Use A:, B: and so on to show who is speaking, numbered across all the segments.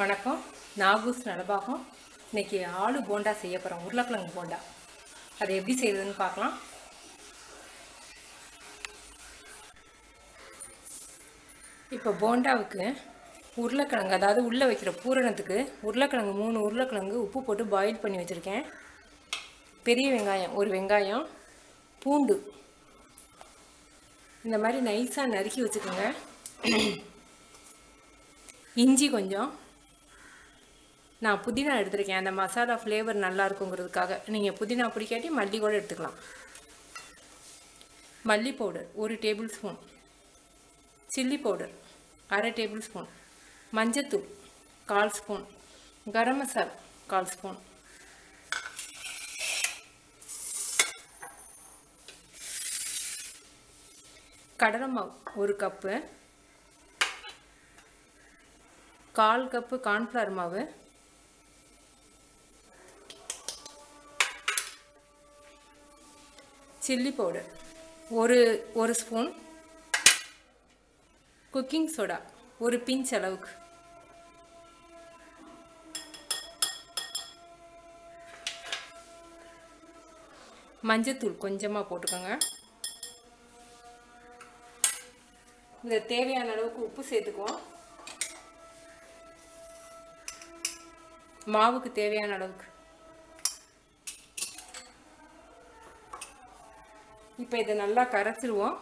A: வணக்கம். நாகூஸ் நலபாகம். இன்றைக்கி ஆலு போண்டா செய்ய போகிறோம். உருளைக்கிழங்கு போண்டா. அதை எப்படி செய்யுதுன்னு பார்க்கலாம். இப்போ போண்டாவுக்கு உருளைக்கிழங்கு, அதாவது உள்ளே வைக்கிற பூரணத்துக்கு உருளைக்கிழங்கு 3 உருளைக்கிழங்கு உப்பு போட்டு பாயில் பண்ணி வச்சுருக்கேன். பெரிய வெங்காயம் 1 வெங்காயம், பூண்டு இந்த மாதிரி நைஸாக நறுக்கி வச்சுக்கோங்க. இஞ்சி கொஞ்சம், நான் புதினா எடுத்துருக்கேன். அந்த மசாலா ஃப்ளேவர் நல்லா இருக்குங்கிறதுக்காக. நீங்கள் புதினா பிடிக்காட்டி மல்லி கூட எடுத்துக்கலாம். மல்லி powder 1 table spoon, chilli powder 1/2 table spoon, மஞ்சத்தூள் 1/4 ஸ்பூன், கரம் மசாலா 1/4 ஸ்பூன், கடலை மாவு 1 கப்பு, 1/4 கப்பு கார்ன்ஃப்ளவர் மாவு, chilli powder 1 spoon, cooking soda 1 pinch அளவுக்கு, மஞ்சத்தூள் கொஞ்சமாக போட்டுக்கோங்க. இதை தேவையான அளவுக்கு உப்பு சேர்த்துக்குவோம். மாவுக்கு தேவையான அளவுக்கு. இப்போ இதை நல்லா கரைச்சிருவோம்.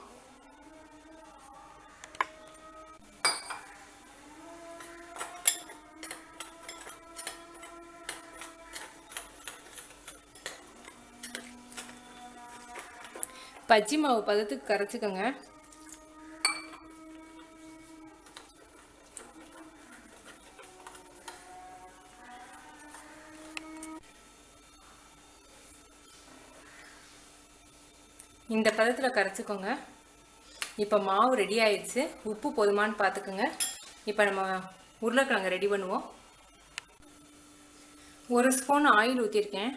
A: பஜ்ஜி மாவு பதத்துக்கு கரைச்சிக்கோங்க. இந்த பதத்தில் கரைச்சிக்கோங்க. இப்போ மாவு ரெடி ஆயிடுச்சு. உப்பு போதுமானு பார்த்துக்குங்க. இப்போ நம்ம உருளைக்கிழங்கு ரெடி பண்ணுவோம். 1 ஸ்பூன் ஆயில் ஊற்றிருக்கேன்.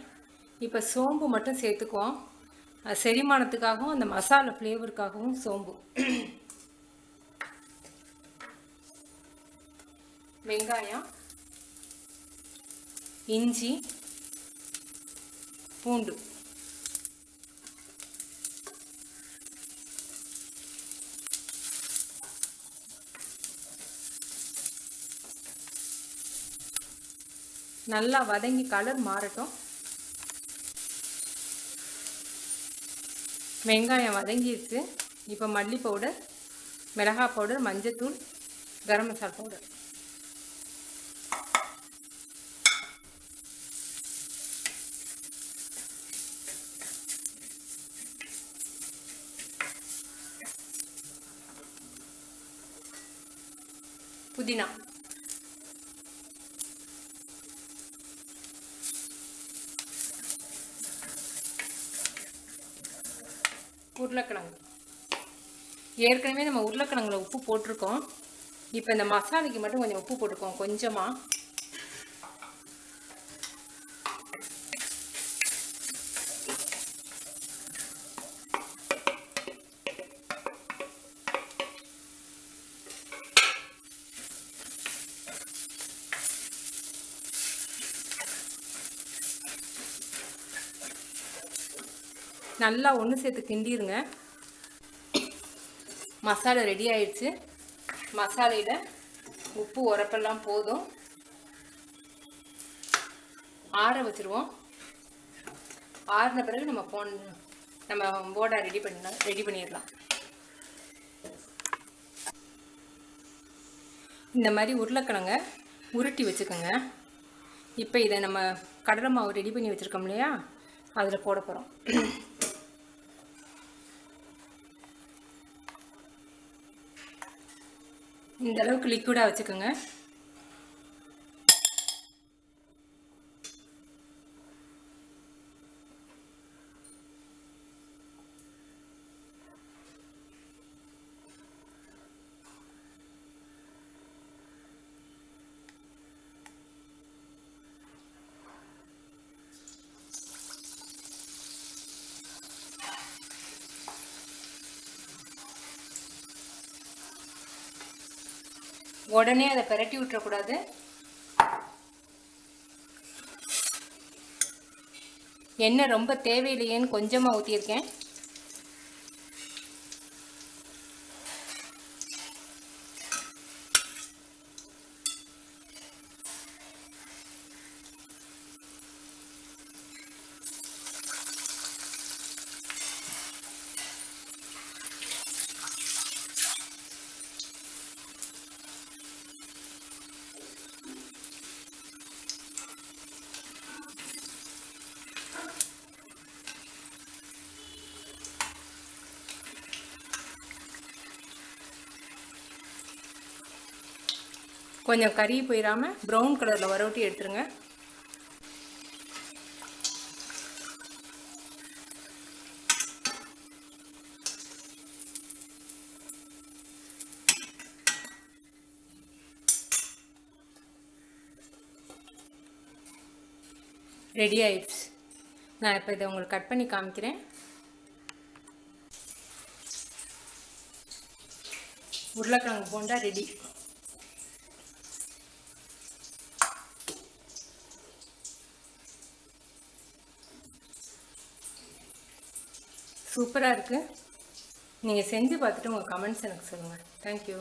A: இப்போ சோம்பு மட்டும் சேர்த்துக்குவோம். செரிமானத்துக்காகவும் அந்த மசாலா ஃப்ளேவருக்காகவும் சோம்பு. வெங்காயம், இஞ்சி, பூண்டு, நல்லா வதங்கி கலர் மாறட்டும். வெங்காயம் வதங்கிடுச்சு. இப்போ மல்லி பவுடர், மிளகாய் பவுடர், மஞ்சத்தூள், கரம் மசாலா பவுடர், புதினா, உருளைக்கிழங்கு. ஏற்கனவே நம்ம உருளைக்கிழங்குல உப்பு போட்டிருக்கோம். இப்போ இந்த மசாலைக்கு மட்டும் கொஞ்சம் உப்பு போட்டுக்கோம். கொஞ்சமாக நல்லா ஒன்று சேர்த்து கிண்டிடுங்க. மசாலா ரெடி ஆயிடுச்சு. மசாலையில் உப்பு உரப்பெல்லாம் போதும். ஆற வச்சுருவோம். ஆறின பிறகு நம்ம போண்டா ரெடி பண்ணிடலாம். இந்த மாதிரி உருளைக்கிழங்க உருட்டி வச்சுக்கோங்க. இப்போ இதை நம்ம கடலை மாவு ரெடி பண்ணி வச்சுருக்கோம் இல்லையா, அதில் போட போகிறோம். இந்த அளவுக்கு லிக்விடாக வச்சுக்கோங்க. உடனே அதை பிரட்டி விட்டுறக்கூடாது. எண்ணெய் ரொம்ப தேவையில்லையேன்னு கொஞ்சமாக ஊற்றியிருக்கேன். கொஞ்சம் கறி போயிடாமல் ப்ரௌன் கலரில் வரவட்டி எடுத்துருங்க. ரெடி ஆயிடுச்சு. நான் இப்போ இதை உங்களுக்கு கட் பண்ணி காமிக்கிறேன். உருளைக்கிழங்கு போண்டா ரெடி. சூப்பராக இருக்குது. நீங்கள் செஞ்சு பார்த்துட்டு உங்கள் கமெண்ட்ஸ் எனக்கு சொல்லுங்கள். தேங்க்யூ.